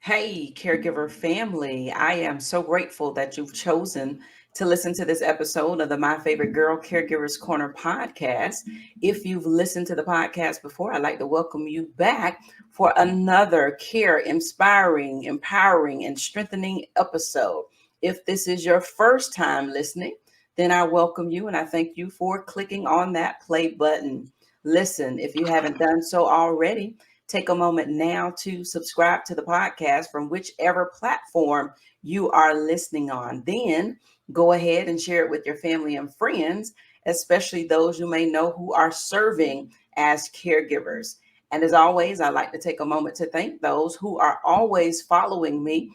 Hey, caregiver family. I am so grateful that you've chosen to listen to this episode of the My Favorite Girl Caregivers Corner podcast. If you've listened to the podcast before, I'd like to welcome you back for another care inspiring, empowering, and strengthening episode. If this is your first time listening, then I welcome you and I thank you for clicking on that play button. Listen, if you haven't done so already, take a moment now to subscribe to the podcast from whichever platform you are listening on. Then go ahead and share it with your family and friends, especially those you may know who are serving as caregivers. And as always, I'd like to take a moment to thank those who are always following me,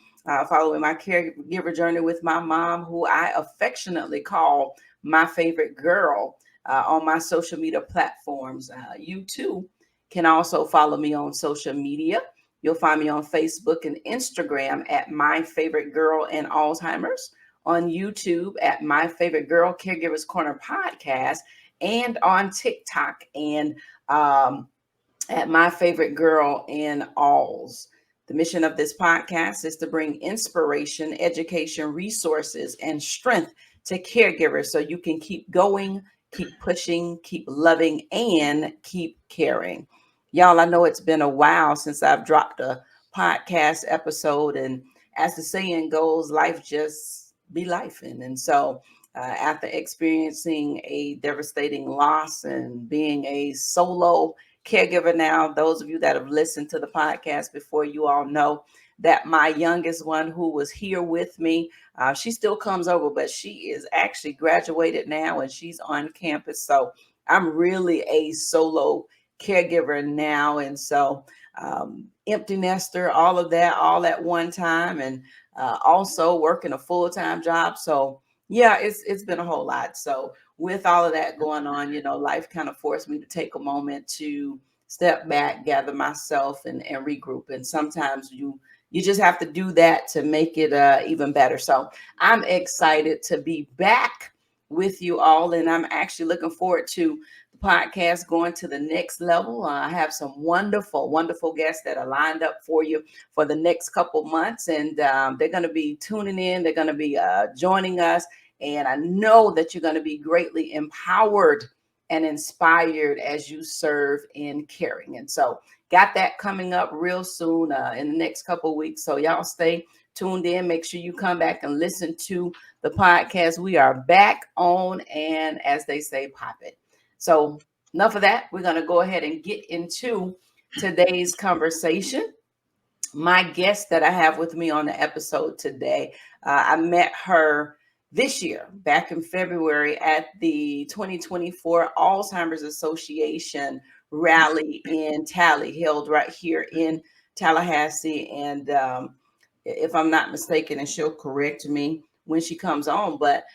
following my caregiver journey with my mom, who I affectionately call my favorite girl on my social media platforms. You too can also follow me on social media. You'll find me on Facebook and Instagram at My Favorite Girl and Alzheimer's, on YouTube at My Favorite Girl Caregivers Corner Podcast, and on TikTok and at My Favorite Girl in Alls. The mission of this podcast is to bring inspiration, education, resources, and strength to caregivers so you can keep going, keep pushing, keep loving, and keep caring. Y'all, I know it's been a while since I've dropped a podcast episode, and as the saying goes, life just be lifing. And so, after experiencing a devastating loss and being a solo caregiver now, those of you that have listened to the podcast before, you all know that my youngest one, who was here with me, she still comes over, but she is actually graduated now and she's on campus. So I'm really a solo caregiver now. And so empty nester, all of that, all at one time, and also working a full-time job. So yeah, it's been a whole lot. So with all of that going on, life kind of forced me to take a moment to step back, gather myself, and regroup. And sometimes you just have to do that to make it even better. So I'm excited to be back with you all, and I'm actually looking forward to the podcast going to the next level. I have some wonderful, wonderful guests that are lined up for you for the next couple months, and they're going to be tuning in. They're going to be joining us, and I know that you're going to be greatly empowered and inspired as you serve in caring. And so got that coming up real soon in the next couple of weeks. So y'all stay tuned in. Make sure you come back and listen to the podcast. We are back on, and as they say, pop it. So enough of that. We're going to go ahead and get into today's conversation. My guest that I have with me on the episode today, I met her this year, back in February, at the 2024 Alzheimer's Association rally in Tally, held right here in Tallahassee. And if I'm not mistaken, and she'll correct me when she comes on, but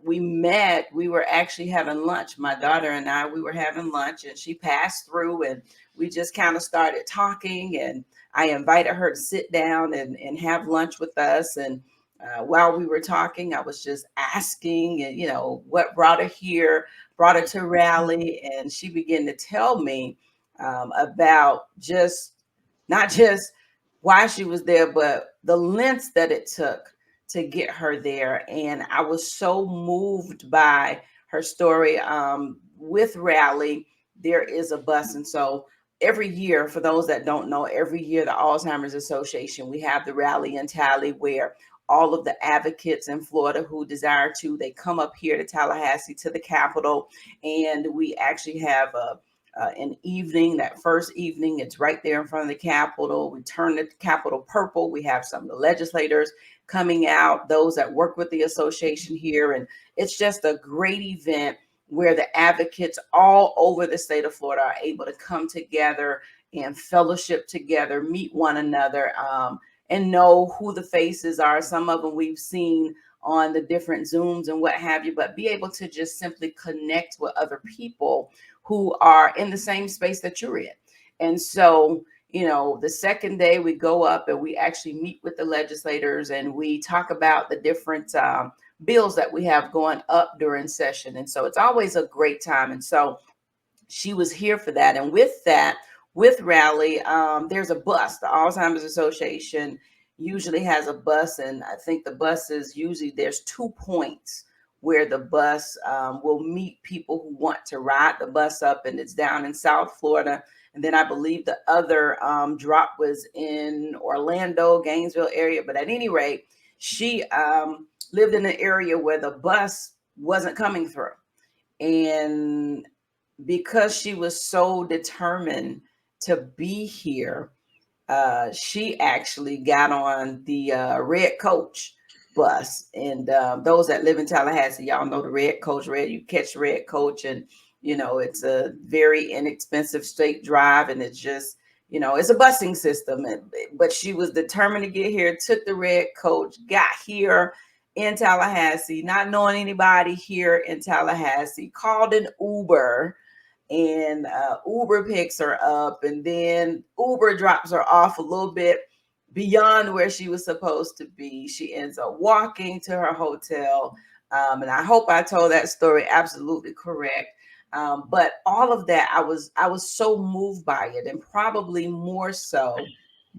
we were actually having lunch. My daughter and I, we were having lunch, and she passed through, and we just kind of started talking, and I invited her to sit down and have lunch with us. And while we were talking, I was just asking, and what brought her here, brought her to rally, and she began to tell me about just not just why she was there, but the lengths that it took to get her there. And I was so moved by her story. With Rally, there is a bus, and so every year, for those that don't know, every year the Alzheimer's Association, we have the rally in Tally where all of the advocates in Florida who desire to, they come up here to Tallahassee, to the Capitol, and we actually have an evening. That first evening, it's right there in front of the Capitol. We turn the Capitol purple. We have some of the legislators coming out, those that work with the association here, and it's just a great event where the advocates all over the state of Florida are able to come together and fellowship together, meet one another, and know who the faces are. Some of them we've seen on the different Zooms and what have you, but be able to just simply connect with other people who are in the same space that you're in. And so, the second day we go up and we actually meet with the legislators and we talk about the different bills that we have going up during session. And so it's always a great time. And so she was here for that. And with that, with Rally, there's a bus. The Alzheimer's Association usually has a bus, and I think the bus is usually there's 2 points where the bus will meet people who want to ride the bus up, and it's down in South Florida. And then I believe the other drop was in Orlando, Gainesville area. But at any rate, she lived in an area where the bus wasn't coming through. And because she was so determined to be here, she actually got on the red coach bus. And those that live in Tallahassee, y'all know the red coach. You catch red coach, and it's a very inexpensive straight drive, and it's just it's a busing system. But she was determined to get here. Took the red coach, got here in Tallahassee, not knowing anybody here in Tallahassee. Called an Uber, and Uber picks her up, and then Uber drops her off a little bit beyond where she was supposed to be. She ends up walking to her hotel, and I hope I told that story absolutely correct. But all of that, I was so moved by it, and probably more so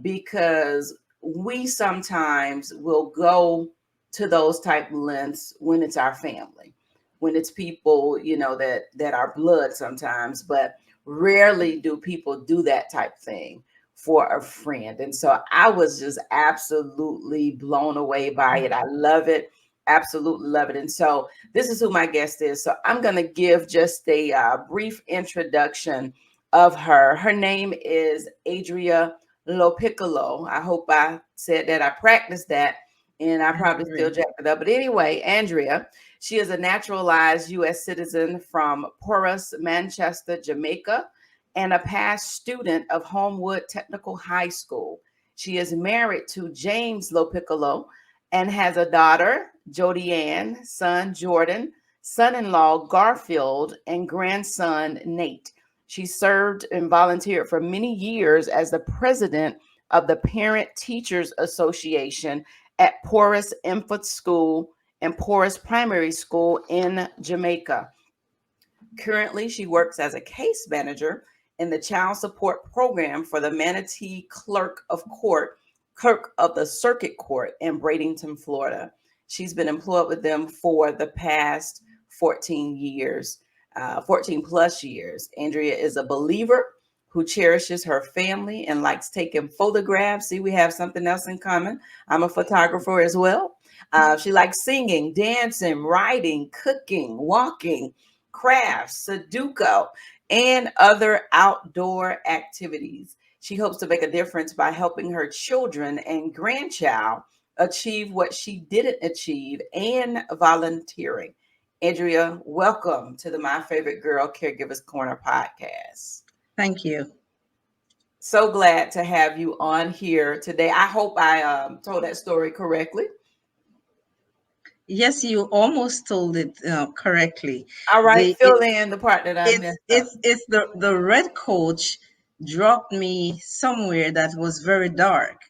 because we sometimes will go to those type lengths when it's our family, when it's people that are blood sometimes, but rarely do people do that type thing for a friend. And so I was just absolutely blown away by it. I love it, absolutely love it. And so this is who my guest is. So I'm going to give just a brief introduction of her. Her name is Andrea LoPiccolo. I hope I said that. I practiced that, and I probably still jacked it up. But anyway, Andrea, she is a naturalized U.S. citizen from Porus, Manchester, Jamaica, and a past student of Homewood Technical High School. She is married to James LoPiccolo and has a daughter, Jody Ann, son Jordan, son-in-law Garfield, and grandson Nate. She served and volunteered for many years as the president of the Parent Teachers Association at Porus Infant School and Porus Primary School in Jamaica. Currently, she works as a case manager in the child support program for the Manatee Clerk of the Circuit Court in Bradenton, Florida. She's been employed with them for the past 14 years, 14 plus years. Andrea is a believer who cherishes her family and likes taking photographs. See, we have something else in common. I'm a photographer as well. She likes singing, dancing, writing, cooking, walking, crafts, Sudoku, and other outdoor activities. She hopes to make a difference by helping her children and grandchild achieve what she didn't achieve and volunteering. Andrea, welcome to the My Favorite Girl Caregivers Corner podcast. Thank you. So glad to have you on here today. I hope I told that story correctly. Yes, you almost told it correctly. All right, The it, fill in the part that I it's messed up. it's the red coach dropped me somewhere that was very dark,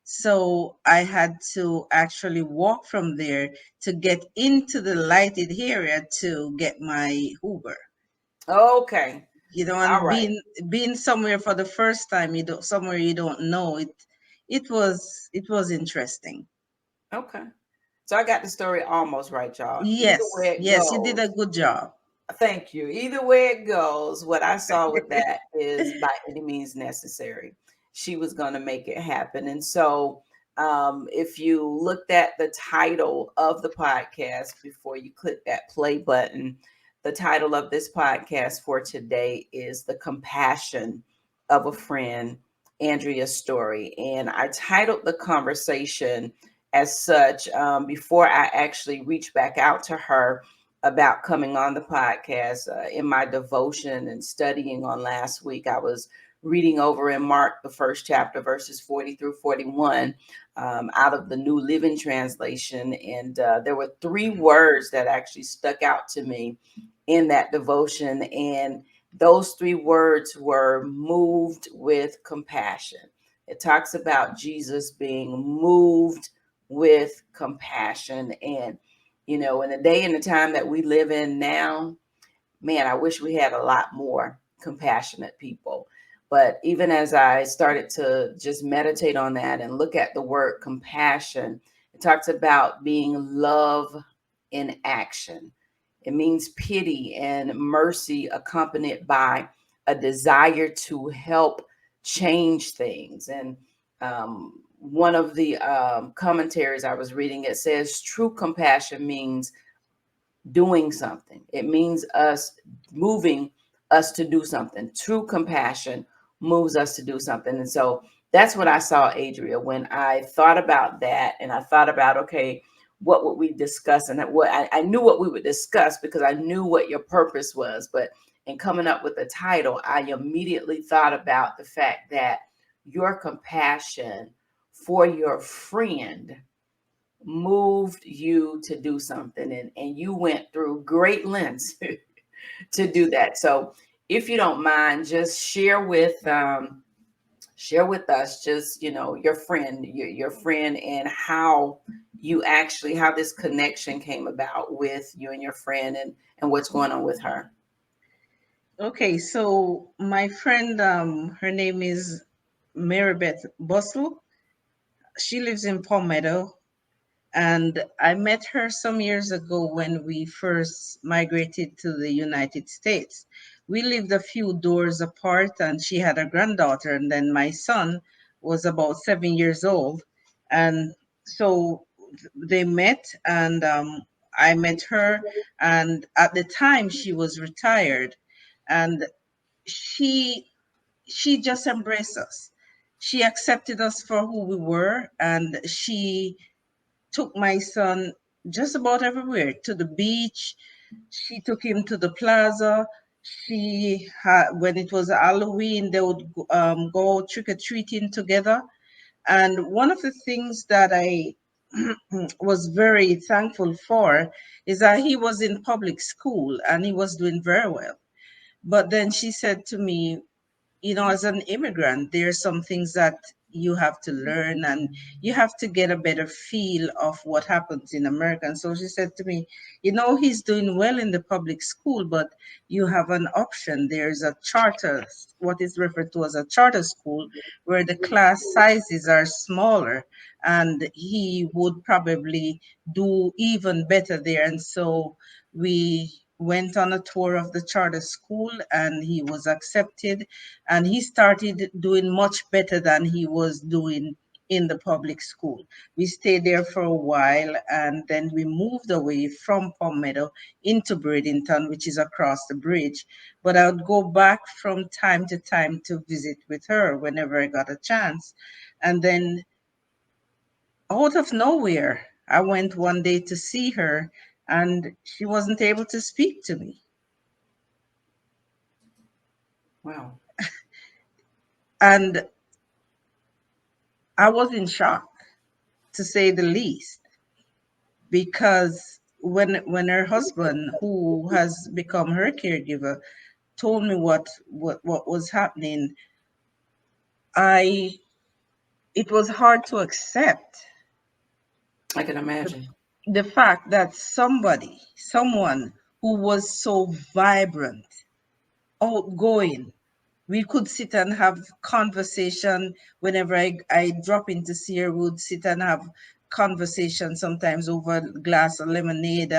so I had to actually walk from there to get into the lighted area to get my Uber. Okay. All And right. being somewhere for the first time, somewhere you don't know it. It was interesting. Okay. So I got the story almost right, y'all. Either way Yes, it yes, you did a goes, good job. thank you. Either way it goes, what I saw with that is by any means necessary. She was going to make it happen. And so, if you looked at the title of the podcast before you click that play button, the title of this podcast for today is The Compassion of a Friend, Andrea's Story. And I titled the conversation as such before I actually reached back out to her about coming on the podcast. In my devotion and studying on last week, I was reading over in Mark, the first chapter, verses 40 through 41, out of the New Living Translation. And there were three words that actually stuck out to me in that devotion. And those three words were moved with compassion. It talks about Jesus being moved with compassion. And in the day and the time that we live in now, man, I wish we had a lot more compassionate people. But even as I started to just meditate on that and look at the word compassion, it talks about being love in action. It means pity and mercy accompanied by a desire to help change things. And one of the commentaries I was reading, it says true compassion means doing something. It means us moving us to do something. True compassion moves us to do something. And so that's what I saw, Adria, when I thought about that. And I thought about, okay, what would we discuss? And what I knew what we would discuss because I knew what your purpose was. But in coming up with the title, I immediately thought about the fact that your compassion for your friend moved you to do something, and you went through great lengths to do that. So if you don't mind, just share with us just your friend, your friend, and how you actually how this connection came about with you and your friend, and what's going on with her. Okay, so my friend, her name is Marybeth Bustle. She lives in Palmetto, and I met her some years ago when we first migrated to the United States. We lived a few doors apart, and she had a granddaughter, and then my son was about 7 years old. And so they met, and I met her, and at the time she was retired, and she she just embraced us. She accepted us for who we were, and she took my son just about everywhere, to the beach. She took him to the plaza. She had, when it was Halloween, they would go trick or treating together. And one of the things that I was very thankful for is that he was in public school and he was doing very well. But then she said to me, as an immigrant, there are some things that you have to learn, and you have to get a better feel of what happens in America. And so she said to me, he's doing well in the public school, but you have an option. There's a charter, what is referred to as a charter school, where the class sizes are smaller, and he would probably do even better there. And so we went on a tour of the charter school, and he was accepted, and he started doing much better than he was doing in the public school. We stayed there for a while, and then we moved away from Palmetto into Bradenton, which is across the bridge. But I would go back from time to time to visit with her whenever I got a chance. And then out of nowhere, I went one day to see her, and she wasn't able to speak to me. Wow. And I was in shock, to say the least, because when her husband, who has become her caregiver, told me what was happening, I it was hard to accept I can the, imagine. the fact that someone who was so vibrant, outgoing. We could sit and have conversation whenever I drop in to see her. We would sit and have conversation, sometimes over a glass of lemonade.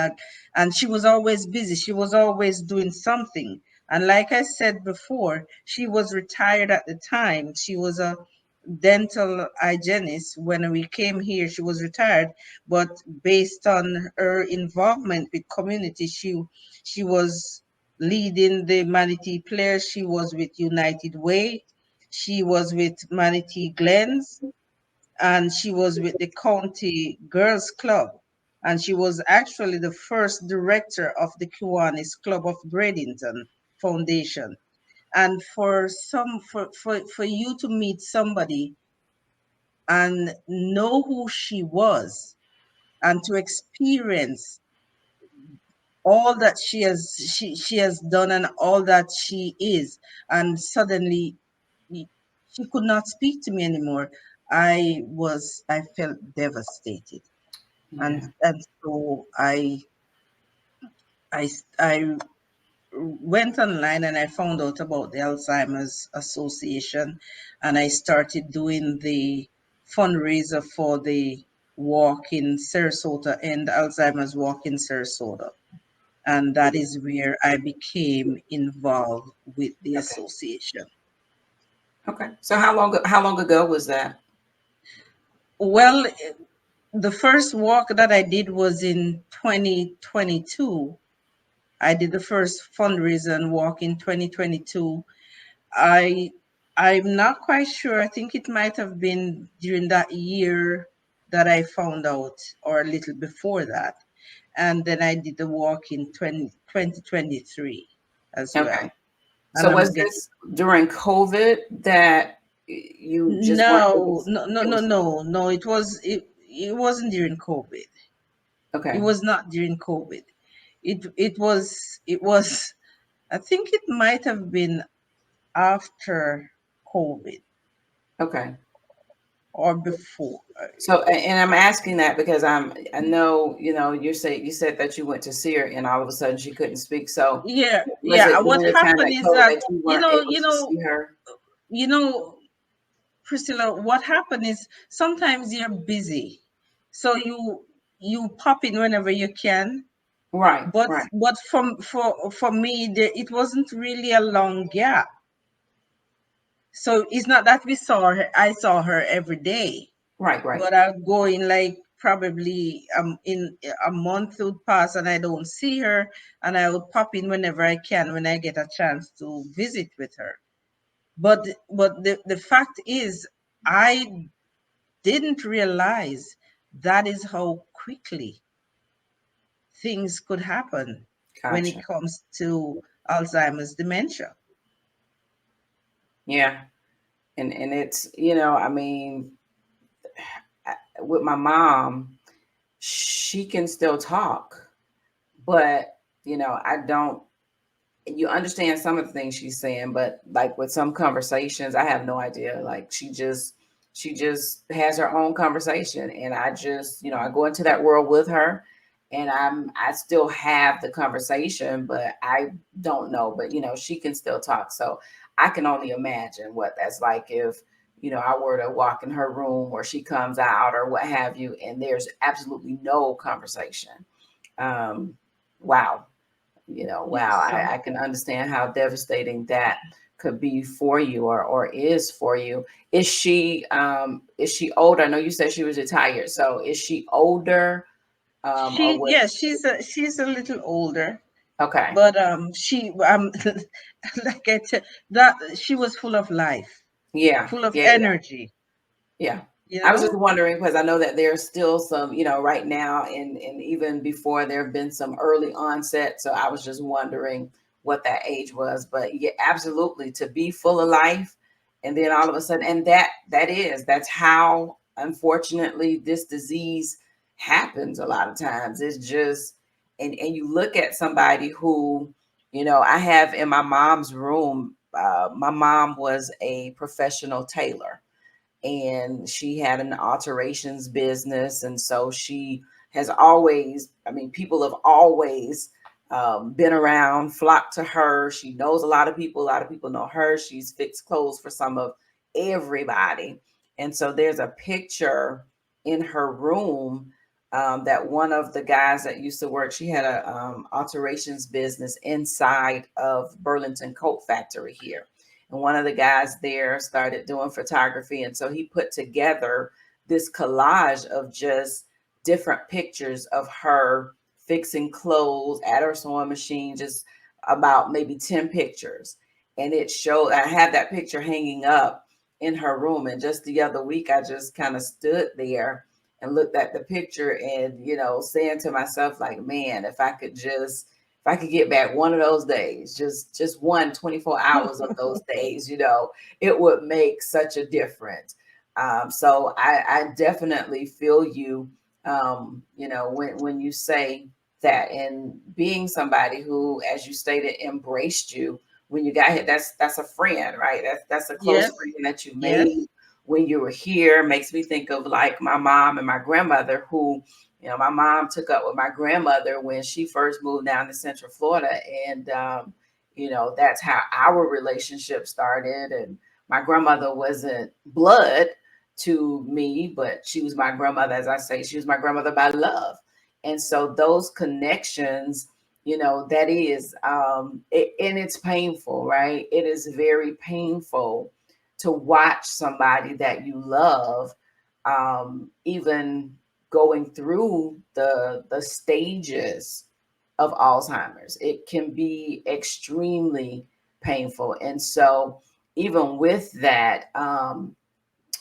And she was always busy. She was always doing something. And like I said before, she was retired at the time. She was a dental hygienist. When we came here, she was retired. But based on her involvement with community, she was leading the Manatee Players. She was with United Way. She was with Manatee Glens, and she was with the County Girls Club. And she was actually the first director of the Kiwanis Club of Bradenton Foundation. And for you to meet somebody and know who she was, and to experience all that she has done and all that she is, and suddenly she could not speak to me anymore. I felt devastated. and Yeah. and so I went online and I found out about the Alzheimer's Association, and I started doing the fundraiser for the walk in Sarasota and Alzheimer's walk in Sarasota. And that is where I became involved with the Okay. association. Okay. So how long ago was that? Well, the first walk that I did was in 2022. I did the first fundraiser and walk in 2022. I I'm not quite sure. I think it might have been during that year that I found out, or a little before that. And then I did the walk in 2023 as Okay. well. So And I'm was getting this during COVID that you just weren't able no, to, no, no, it no, was no, no. It wasn't during COVID. It okay. was not during COVID. It was. I think it might have been after COVID Okay. or before. So and I'm asking that because I know, you said that you went to see her and all of a sudden she couldn't speak. So Yeah, was yeah. it What during the time happened that is COVID that that you weren't able to see her? you know, Priscilla. What happened is sometimes you're busy, so you pop in whenever you can. Right, But right, for me, it wasn't really a long gap. So it's not that we saw her. I saw her every day, right, right. but I'll go in like probably in a month would pass and I don't see her, and I would pop in whenever I can when I get a chance to visit with her. But the fact is, I didn't realize that is how quickly things could happen when it Gotcha. comes to Alzheimer's dementia. Yeah. And it's, I mean, with my mom, she can still talk, but I don't you understand some of the things she's saying, but like with some conversations, I have no idea. Like she just has her own conversation, and I just, I go into that world with her, and I still have the conversation, but I don't know. But she can still talk, so I can only imagine what that's like if I were to walk in her room or she comes out or what have you, and there's absolutely no conversation. Wow. Wow, Yes. I can understand how devastating that could be for you or is for you. Is she older? I know you said she was retired. So is she older? Or Yes, was she's a little older, okay. but she like I said, that she was full of life, Yeah, full of yeah, yeah. energy, Yeah. you I was just know. wondering because I know that there's still some, right now and even before there have been some early onset. So I was just wondering what that age was. But yeah, absolutely to be full of life and then all of a sudden and that's how unfortunately this disease happens a lot of times. It's just and you look at somebody who, I have in my mom's room, my mom was a professional tailor and she had an alterations business. And so she has always, I mean, people have always been around, flocked to her. She knows a lot of people know her. She's fixed clothes for some of everybody. And so there's a picture in her room that one of the guys that used to work, she had a alterations business inside of Burlington Coat Factory here, and one of the guys there started doing photography. And so he put together this collage of just different pictures of her fixing clothes at her sewing machine, just about maybe 10 pictures. And it showed, I had that picture hanging up in her room. And just the other week, I just kind of stood there and looked at the picture and, saying to myself, like, man, if I could get back one of those days, just one 24 hours of those days, it would make such a difference. So I definitely feel you, when you say that, and being somebody who, as you stated, embraced you when you got here. That's a friend, right? That's a close Yes, friend that you made yes, when you were here. Makes me think of like my mom and my grandmother who, my mom took up with my grandmother when she first moved down to Central Florida. And that's how our relationship started. And my grandmother wasn't blood to me, but she was my grandmother. As I say, she was my grandmother by love. And so those connections, that is, and it's painful, right? It is very painful to watch somebody that you love, even going through the stages of Alzheimer's. It can be extremely painful. And so, even with that,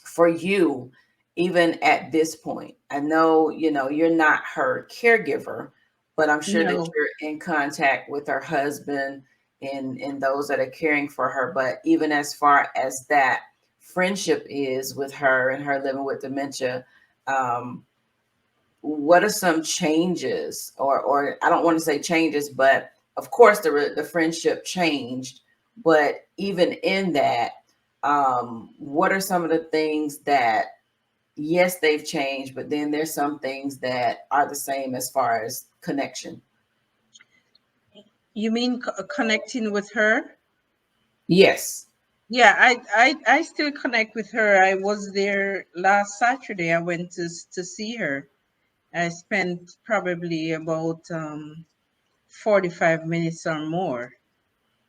for you, even at this point, I know, you're not her caregiver, but I'm sure that No, you're in contact with her husband and those that are caring for her. But even as far as that friendship is with her and her living with dementia, um, what are some changes, or I don't want to say changes, but of course the friendship changed, but even in that, what are some of the things that, yes, they've changed, but then there's some things that are the same as far as connection? you mean connecting with her? Yes. Yeah, I still connect with her. I was there last Saturday. I went to see her. I spent probably about 45 minutes or more,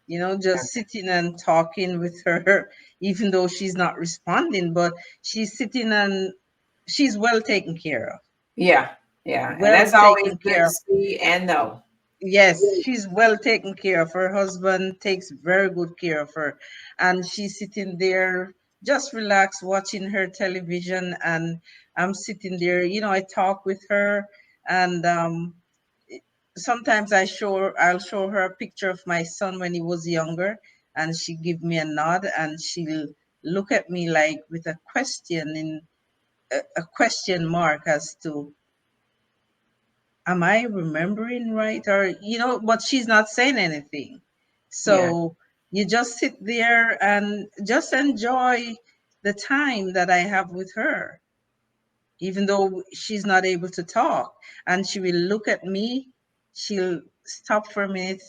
just sitting and talking with her, even though she's not responding, but she's sitting and she's well taken care of. Yeah. Yeah, and Well that's always taken good care to of. see and know. Yes, she's well taken care of. Her husband takes very good care of her. And she's sitting there just relaxed watching her television. And I'm sitting there, I talk with her. And sometimes I'll show her a picture of my son when he was younger. And she give me a nod and she'll look at me like with a question a question mark as to, am I remembering right? Or, but she's not saying anything. Yeah. So you just sit there and just enjoy the time that I have with her, even though she's not able to talk. And she will look at me, she'll stop for a minute,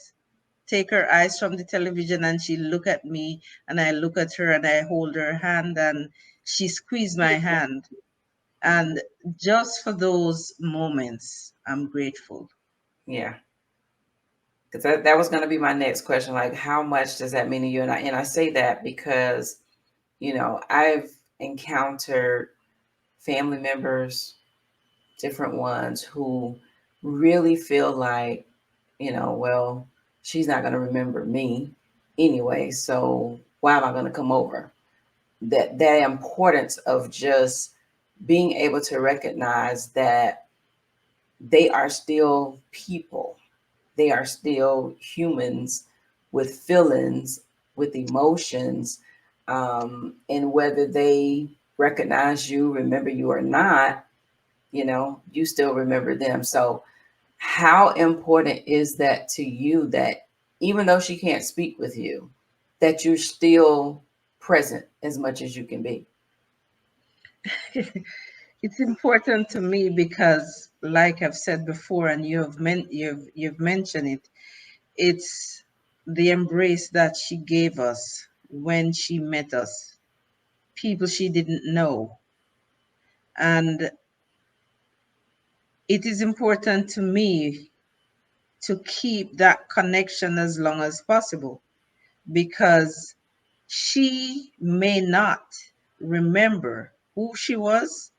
take her eyes from the television, and she'll look at me, and I look at her and I hold her hand and she squeezed my hand. And just for those moments, I'm grateful. Yeah. Because that was going to be my next question. Like, how much does that mean to you? And I say that because, I've encountered family members, different ones, who really feel like, well, she's not going to remember me anyway. So why am I going to come over? That importance of just being able to recognize that they are still people, they are still humans with feelings, with emotions, and whether they recognize you, remember you or not, you still remember them. So, how important is that to you, that even though she can't speak with you, that you're still present as much as you can be? It's important to me because, like I've said before, and you've mentioned it, it's the embrace that she gave us when she met us, people she didn't know. And it is important to me to keep that connection as long as possible because she may not remember who she was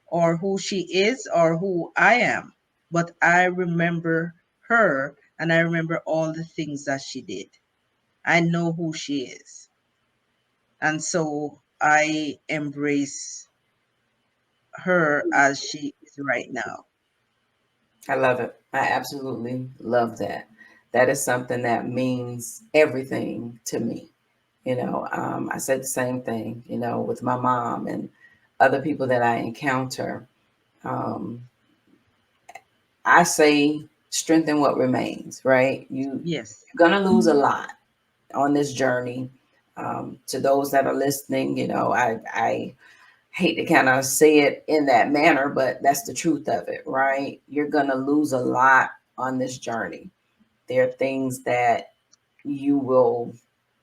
or who she is or who I am, but I remember her and I remember all the things that she did. I know who she is. And so I embrace her as she is right now. I love it. I absolutely love that. That is something that means everything to me. I said the same thing, with my mom and other people that I encounter. Um, I say strengthen what remains, right? Yes. You're going to lose a lot on this journey. To those that are listening, I hate to kind of say it in that manner, but that's the truth of it, right? You're going to lose a lot on this journey. There are things that you will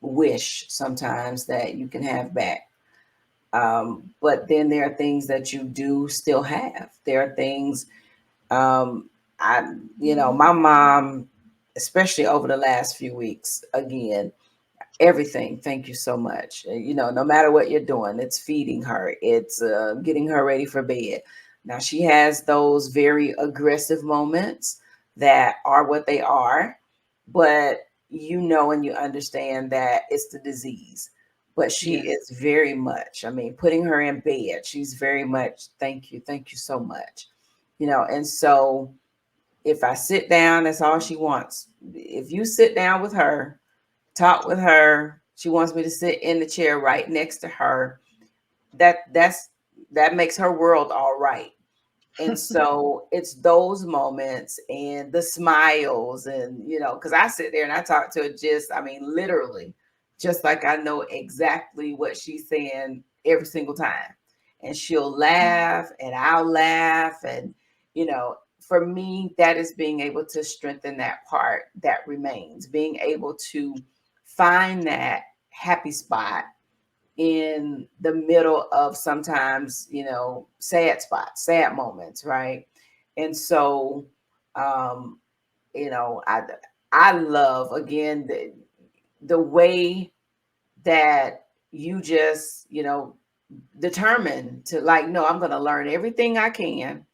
wish sometimes that you can have back. But then there are things that you do still have. There are things, um, my mom, especially over the last few weeks, again, everything. Thank you so much. No matter what you're doing, it's feeding her, it's getting her ready for bed. Now, she has those very aggressive moments that are what they are, but and you understand that it's the disease. But she Yes. is very much, I mean, putting her in bed, she's very much, thank you so much. And so if I sit down, that's all she wants. If you sit down with her, talk with her. She wants me to sit in the chair right next to her. That makes her world all right. And so it's those moments and the smiles, and because I sit there and I talk to her, just, I mean, literally, just like I know exactly what she's saying every single time. And she'll laugh and I'll laugh. And, for me, that is being able to strengthen that part that remains, being able to find that happy spot in the middle of sometimes, sad spots, sad moments, right? And so, um, you know, I I love, again, the way that you just, determined to, like, no, I'm going to learn everything I can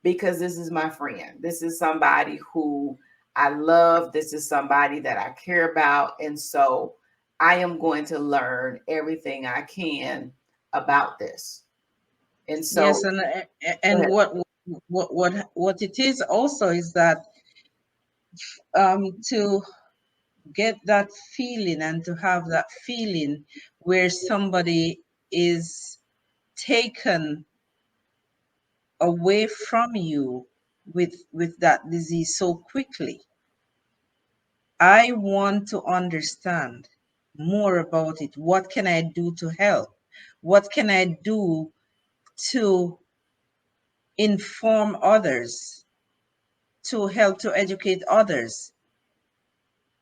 because this is my friend. This is somebody who I love. This is somebody that I care about. And so I am going to learn everything I can about this. And Yes, so, and go and ahead. what it is also is that to get that feeling and to have that feeling where somebody is taken away from you with that disease so quickly. I want to understand more about it. What can I do to help? What can I do to inform others, to help to educate others,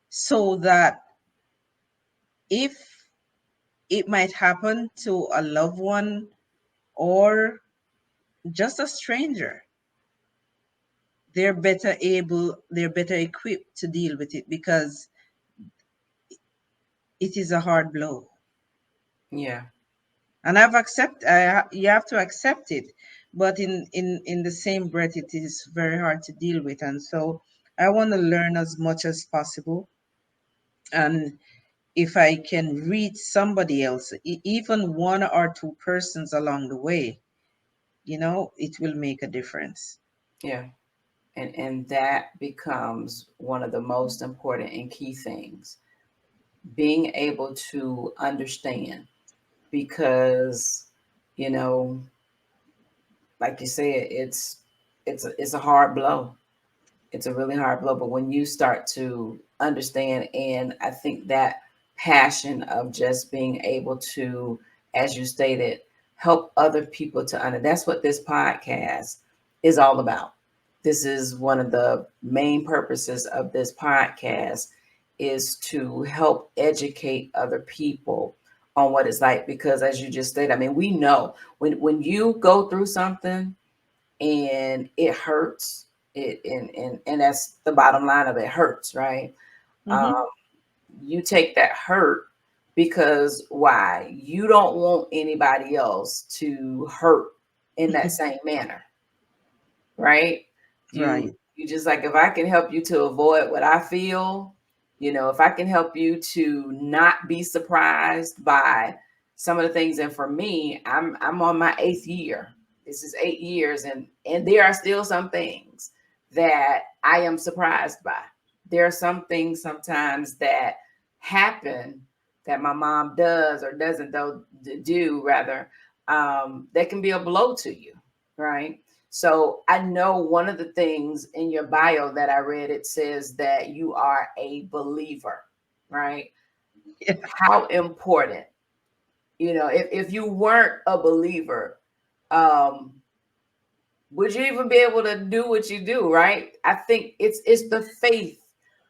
so that if it might happen to a loved one or just a stranger, they're better equipped to deal with it, because it is a hard blow. Yeah, And you have to accept it, but in the same breath, it is very hard to deal with. And so I want to learn as much as possible. And if I can reach somebody else, even one or two persons along the way, it will make a difference. yeah. And that becomes one of the most important and key things, being able to understand, because, you know, like you said, it's a hard blow. It's a really hard blow. But when you start to understand, and I think that passion of just being able to, as you stated, help other people to that's what this podcast is all about. This is one of the main purposes of this podcast, is to help educate other people on what it's like. Because as you just stated, I mean, we know when you go through something and it hurts, and that's the bottom line of it, hurts, right? Hmm. um you take that hurt, because why? You don't want anybody else to hurt in that same manner, right? you Right. you just like, if I can help you to avoid what I feel, if I can help you to not be surprised by some of the things. And for me, I'm on my 8th year. This is 8 years, and there are still some things that I am surprised by. There are some things sometimes that happen that my mom does or doesn't do, rather, that can be a blow to you, right? So I know one of the things in your bio that I read, it says that you are a believer, right? Yeah. How important, if you weren't a believer, um, would you even be able to do what you do, right? I think it's the faith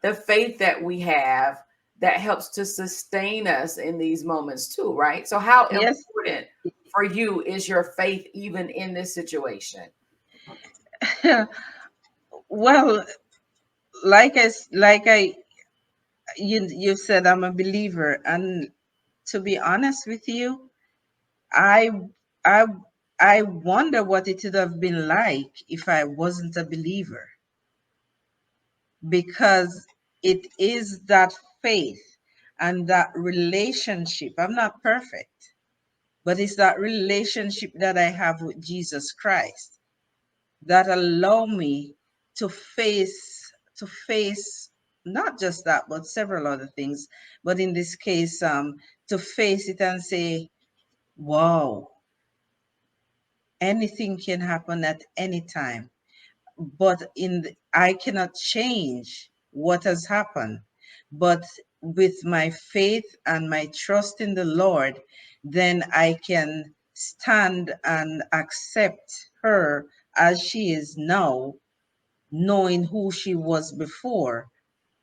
that we have that helps to sustain us in these moments too, right? So how Yes. important for you is your faith even in this situation? Well, like I you said, I'm a believer, and to be honest with you, I I I wonder what it would have been like if I wasn't a believer, because it is that faith and that relationship. I'm not perfect, but it's that relationship that I have with Jesus Christ that allow me to face not just that, but several other things. But in this case, to face it and say, wow, anything can happen at any time. But I cannot change what has happened. But with my faith and my trust in the Lord, then I can stand and accept her as she is now, knowing who she was before.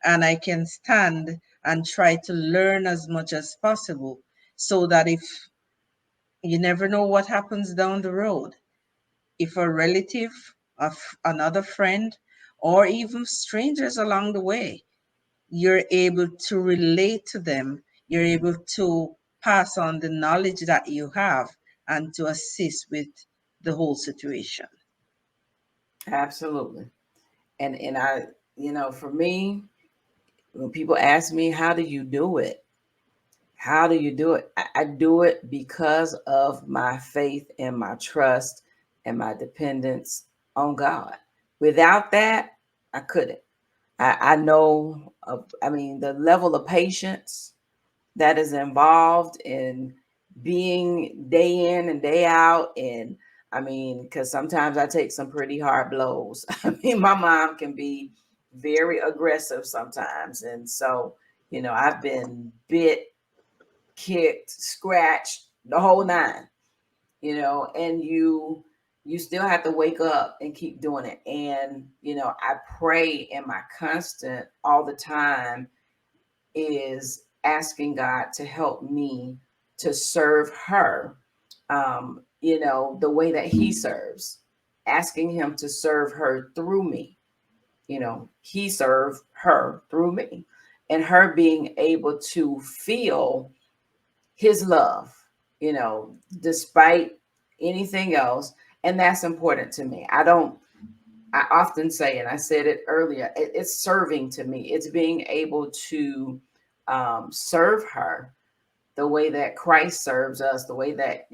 And I can stand and try to learn as much as possible, so that if you never know what happens down the road, if a relative, another friend, or even strangers along the way, you're able to relate to them, you're able to pass on the knowledge that you have and to assist with the whole situation. Absolutely. And I, for me, when people ask me, how do you do it? How do you do it? I do it because of my faith and my trust and my dependence on God. Without that, I couldn't. I know, I mean, the level of patience that is involved in being day in and day out. And I mean, because sometimes I take some pretty hard blows. I mean, my mom can be very aggressive sometimes. And so, I've been bit, kicked, scratched, the whole nine, and you still have to wake up and keep doing it. And, I pray, and my constant all the time is asking God to help me to serve her, the way that He serves, asking Him to serve her through me. He served her through me, and her being able to feel His love, despite anything else. And that's important to me. I often say, and I said it earlier, it's serving to me. It's being able to serve her the way that Christ serves us, the way that,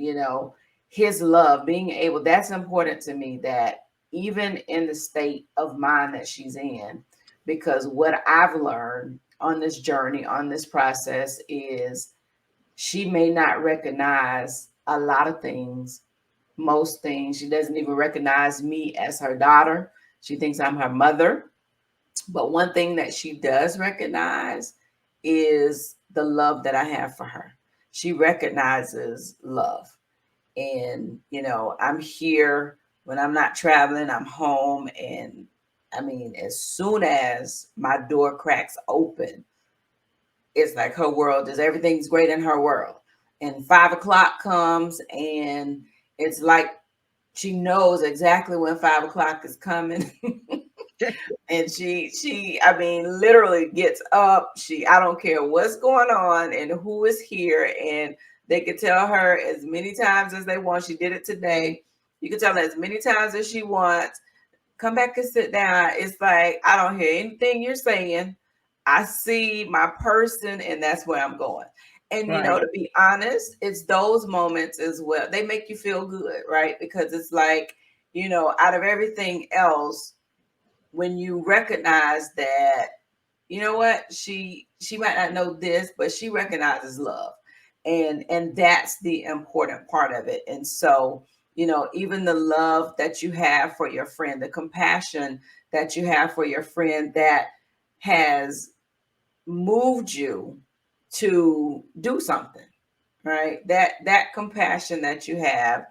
His love, being able, that's important to me, that even in the state of mind that she's in, because what I've learned on this journey, on this process, is she may not recognize a lot of things, most things. She doesn't even recognize me as her daughter. She thinks I'm her mother. But one thing that she does recognize is the love that I have for her. She recognizes love. And, I'm here when I'm not traveling, I'm home. And I mean, as soon as my door cracks open, it's like her world is, everything's great in her world. And 5 o'clock comes, and it's like she knows exactly when 5 o'clock is coming. And she I mean, literally gets up. I don't care what's going on and who is here, and they can tell her as many times as they want. She did it today. You can tell her as many times as she wants. Come back and sit down. It's like, I don't hear anything you're saying. I see my person, and that's where I'm going. And, Right. to be honest, it's those moments as well. They make you feel good, right? Because it's like, out of everything else, when you recognize that, you know what, she might not know this, but she recognizes love. And that's the important part of it. And so, even the love that you have for your friend, the compassion that you have for your friend that has moved you to do something, right? That compassion that you have,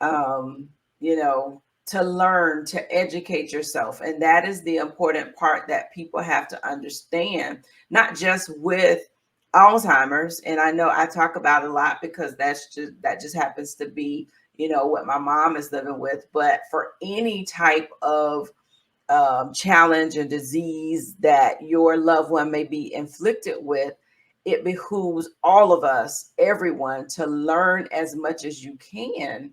um, you know, to learn, to educate yourself. And that is the important part that people have to understand, not just with Alzheimer's. And I know I talk about it a lot because that just happens to be, what my mom is living with. But for any type of challenge and disease that your loved one may be inflicted with, it behooves all of us, everyone, to learn as much as you can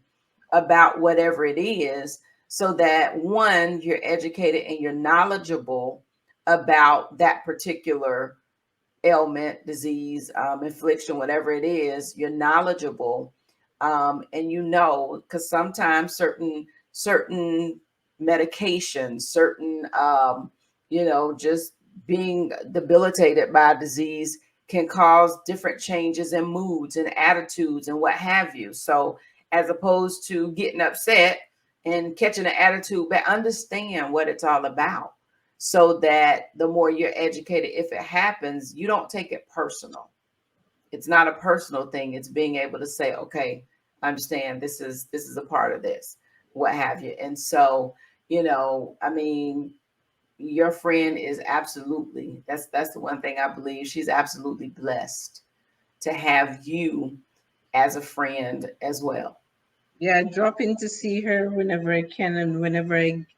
about whatever it is, so that one, you're educated and you're knowledgeable about that particular ailment, disease, infliction, whatever it is, you're knowledgeable, and because sometimes certain medications, certain just being debilitated by a disease can cause different changes in moods and attitudes and what have you. So as opposed to getting upset and catching an attitude, but understand what it's all about, so that the more you're educated, if it happens, you don't take it personal. It's not a personal thing. It's being able to say, okay, I understand this is a part of this, what have you. And so, I mean, your friend is absolutely, that's the one thing I believe, she's absolutely blessed to have you as a friend as well. Yeah, I drop in to see her whenever I can and whenever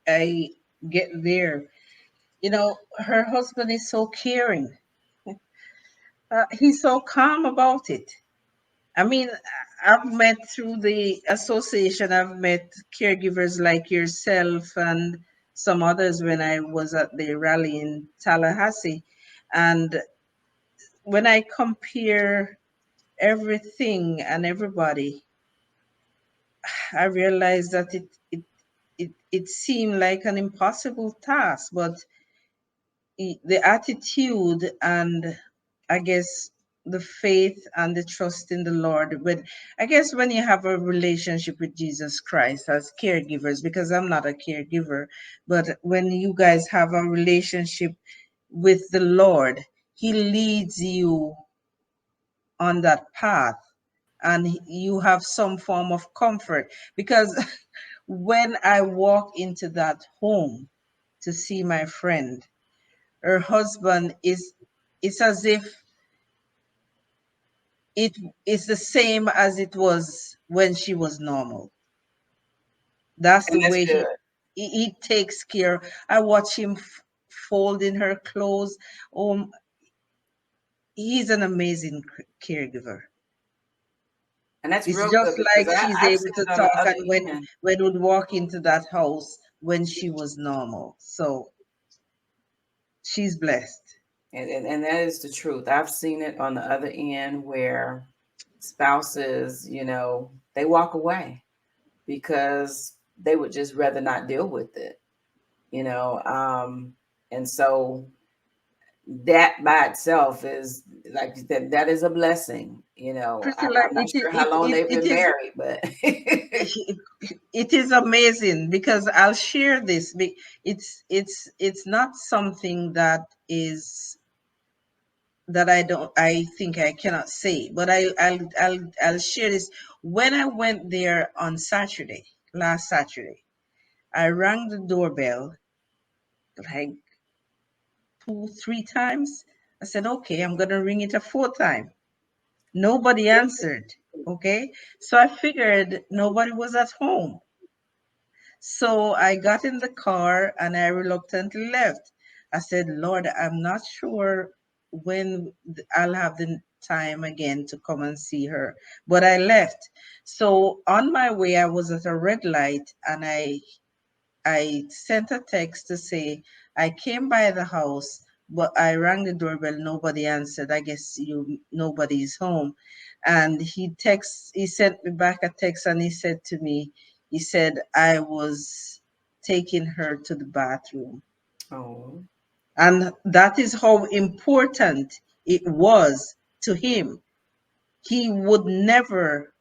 I get there. Her husband is so caring. He's so calm about it. I mean, I've met through the association, I've met caregivers like yourself and some others when I was at the rally in Tallahassee. And when I compare everything and everybody, I realized that it seemed like an impossible task, but the attitude and I guess the faith and the trust in the Lord. But I guess when you have a relationship with Jesus Christ as caregivers, because I'm not a caregiver, but when you guys have a relationship with the Lord, He leads you on that path and you have some form of comfort. Because when I walk into that home to see my friend, her husband is, it's as if it is the same as it was when she was normal. That's the And that's way good. he takes care. I watch him folding her clothes. Um, he's an amazing caregiver. And that's It's real just good because like she's I've able seen to it on the talk other and end. when would walk into that house when she was normal. So she's blessed. And that is the truth. I've seen it on the other end where spouses, they walk away because they would just rather not deal with it, you know. And so that by itself is, like you said, that is a blessing. Priscilla, I'm not sure how long they've it been is married, but it is amazing because I'll share this. It's not something that is that I think I cannot say, but I'll share this. When I went there on Saturday, last Saturday, I rang the doorbell like 2, 3 times. I said, okay, I'm gonna ring it a fourth time. Nobody answered. Okay, so I figured nobody was at home. So I got in the car and I reluctantly left. I said, Lord, I'm not sure when I'll have the time again to come and see her. But I left. So on my way, I was at a red light and I sent a text to say I came by the house, but I rang the doorbell. Nobody answered. I guess nobody's home. And he sent me back a text and he said to me, he said I was taking her to the bathroom. oh, And that is how important it was to him. He would never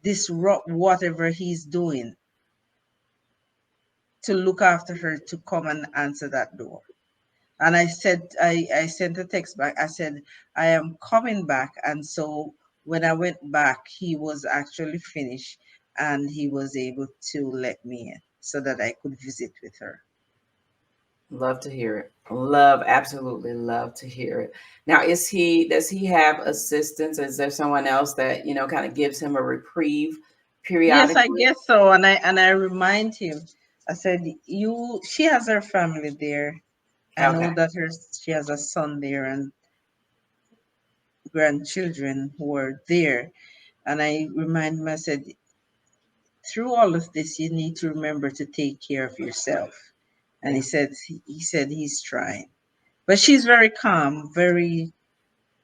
disrupt whatever he's doing to look after her to come and answer that door. And I said, I sent a text back. I said, I am coming back. And so when I went back, he was actually finished and he was able to let me in. so that I could visit with her. Love to hear it. Love, absolutely love to hear it. Now, does he have assistance? Is there someone else that, kind of gives him a reprieve Yes, I periodically? guess so. And I remind him. I said, "You." She has her family there. I know Okay. that she has a son there and grandchildren who are there. And I remind him. I said, through all of this, you need to remember to take care of yourself. And Yeah. he said he's trying, but she's very calm, very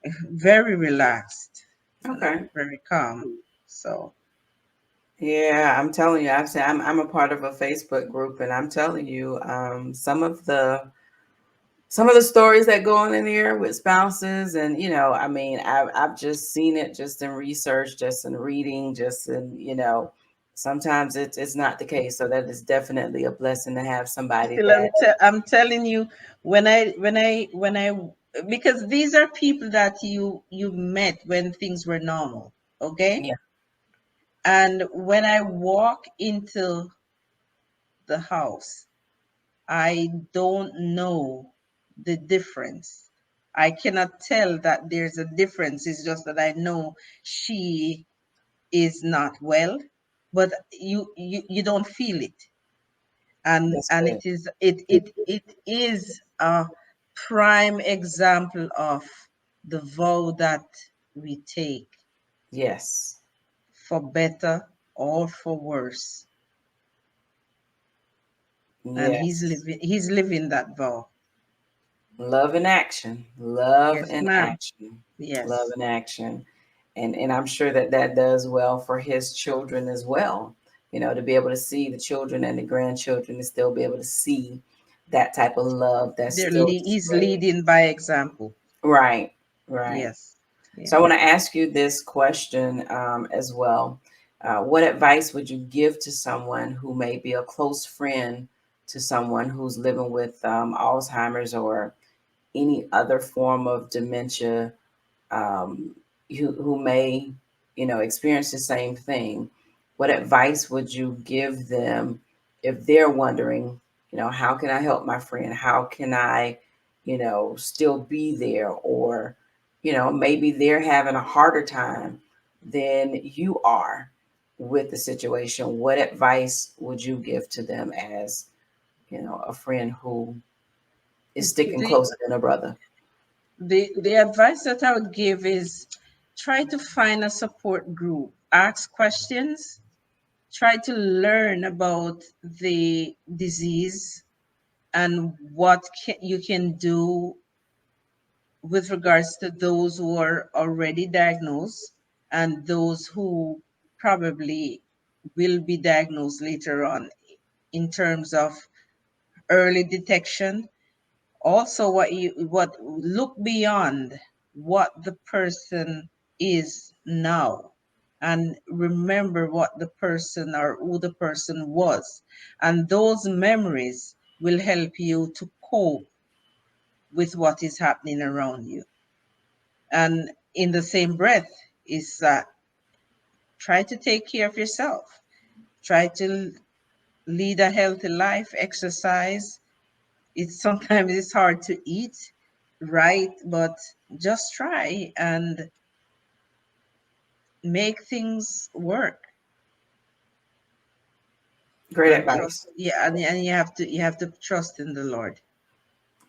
relaxed, Okay. very calm. So Yeah, I'm telling you, I'm a part of a Facebook group, and I'm telling you, some of the stories that go on in there with spouses, and I mean, I've just seen it, just in research, just in reading, just in, sometimes it's not the case. So that is definitely a blessing to have somebody still, that. I'm telling you, when I because these are people that you met when things were normal, okay? Yeah. And when I walk into the house, I don't know the difference. I cannot tell that there's a difference. It's just that I know she is not well, but you don't feel it. That's And good. it is a prime example of the vow that we take Yes. for better or for worse. And Yes. he's living that vow. Love in action. Love Yes, in ma'am. action. Love Yes. in action. And I'm sure that that does well for his children as well. To be able to see the children and the grandchildren, to still be able to see that type of love that's still He's displayed. leading by example. Right. Right. Yes. So I Yeah. want to ask you this question, as well. What advice would you give to someone who may be a close friend to someone who's living with Alzheimer's or any other form of dementia, um, who may, experience the same thing? What advice would you give them if they're wondering, how can I help my friend? How can I, still be there? Or, maybe they're having a harder time than you are with the situation. What advice would you give to them as, a friend who is sticking The closer than a brother? the advice that I would give is try to find a support group. Ask questions. Try to learn about the disease and what you can do with regards to those who are already diagnosed and those who probably will be diagnosed later on in terms of early detection. Also, what look beyond what the person is now and remember what the person or who the person was, and those memories will help you to cope with what is happening around you. And in the same breath is that try to take care of yourself, try to lead a healthy life, exercise. It's sometimes it's hard to eat right, but just try and make things work Great and trust. advice. Yeah, and you have to trust in the Lord.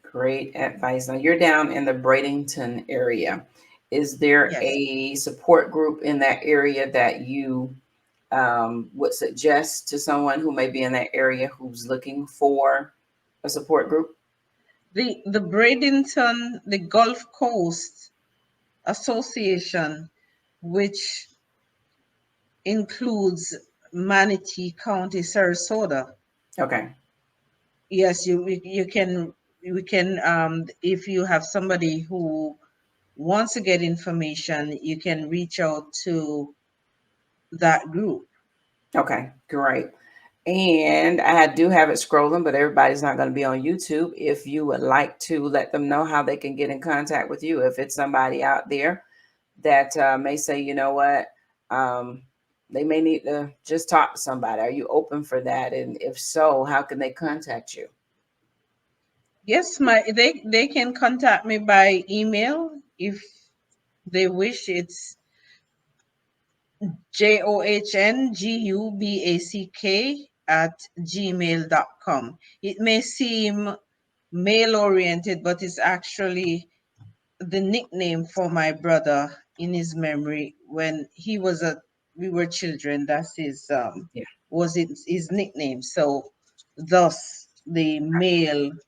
Great advice. Now you're down in the Bradenton area. Is there Yes. a support group in that area that you would suggest to someone who may be in that area who's looking for a support group? The Bradenton, the Gulf Coast Association, which includes Manatee County, Sarasota. Okay. Yes, you can we can if you have somebody who wants to get information, you can reach out to that group. Okay. Great. And I do have it scrolling, but everybody's not going to be on YouTube. If you would like to let them know how they can get in contact with you, if it's somebody out there that may say, you know what, um, they may need to just talk to somebody. Are you open for that? And if so, how can they contact you? Yes, they can contact me by email if they wish. It's johnguback@gmail.com. It may seem male oriented, but it's actually the nickname for my brother in his memory when he was a we were children. That's his Yeah, was his nickname. So thus the male bring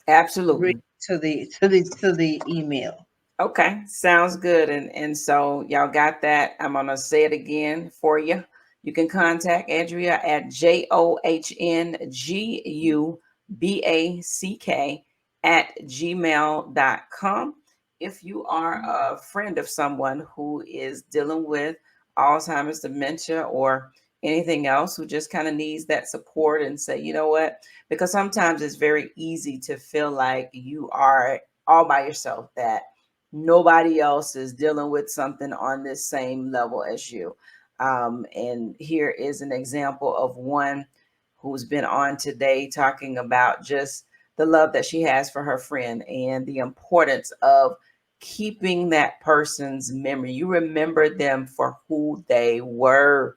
absolutely. to the email. Okay, sounds good. And so y'all got that. I'm gonna say it again for you. You can contact Andrea at JOHNGUBACK @gmail.com. If you are a friend of someone who is dealing with Alzheimer's, dementia, or anything else, who just kind of needs that support, and say, you know what? Because sometimes it's very easy to feel like you are all by yourself, that nobody else is dealing with something on this same level as you. And here is an example of one who's been on today talking about just the love that she has for her friend and the importance of keeping that person's memory. You remember them for who they were.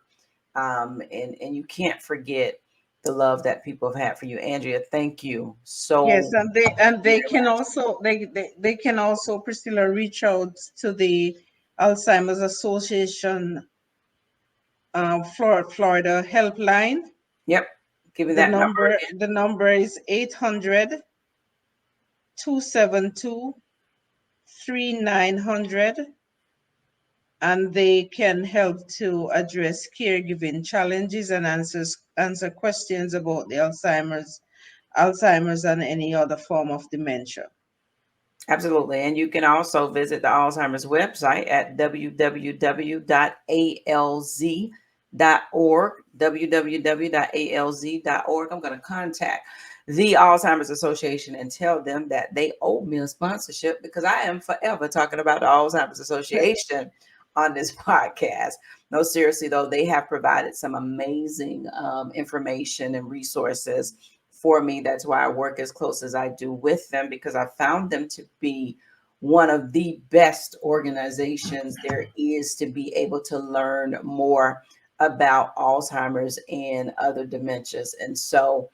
And you can't forget the love that people have had for you. Andrea, thank you Yes, so and they very can much. also they can also, Priscilla, reach out to the Alzheimer's Association Florida helpline. Yep. Give me The that number number again. the number is 800-272-3900, and they can help to address caregiving challenges and answer questions about the Alzheimer's and any other form of dementia. Absolutely. And you can also visit the Alzheimer's website at www.alz.org. www.alz.org. I'm going to contact the Alzheimer's Association and tell them that they owe me a sponsorship, because I am forever talking about the Alzheimer's Association on this podcast. No, seriously, though, they have provided some amazing information and resources for me. That's why I work as close as I do with them, because I found them to be one of the best organizations there is to be able to learn more about Alzheimer's and other dementias. And so,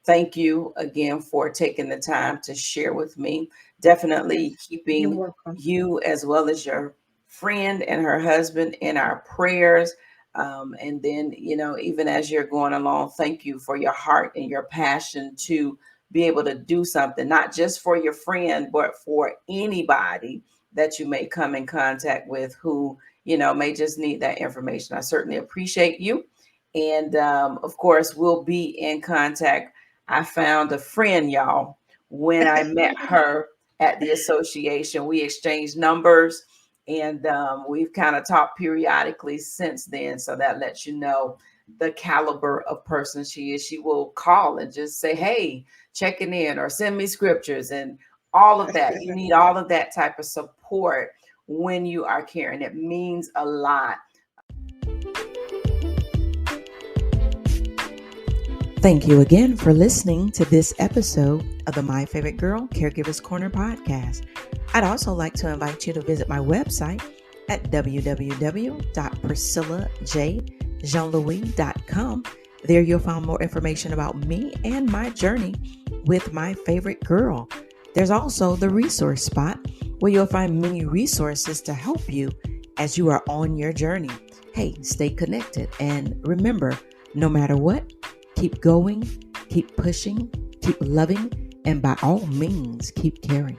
thank you again for taking the time to share with me. Definitely You're keeping welcome. you as well as your friend and her husband in our prayers. And then, even as you're going along, thank you for your heart and your passion to be able to do something, not just for your friend, but for anybody that you may come in contact with who, may just need that information. I certainly appreciate you. And of course, we'll be in contact. I found a friend, y'all, when I met her at the association. We exchanged numbers, and we've kind of talked periodically since then. So that lets you know the caliber of person she is. She will call and just say, hey, checking in, or send me scriptures and all of that. You need all of that type of support when you are caring. It means a lot. Thank you again for listening to this episode of the My Favorite Girl Caregivers Corner podcast. I'd also like to invite you to visit my website at www.priscillajeanlouis.com. There you'll find more information about me and my journey with my favorite girl. There's also the resource spot where you'll find many resources to help you as you are on your journey. Hey, stay connected, and remember, no matter what, keep going, keep pushing, keep loving, and by all means, keep caring.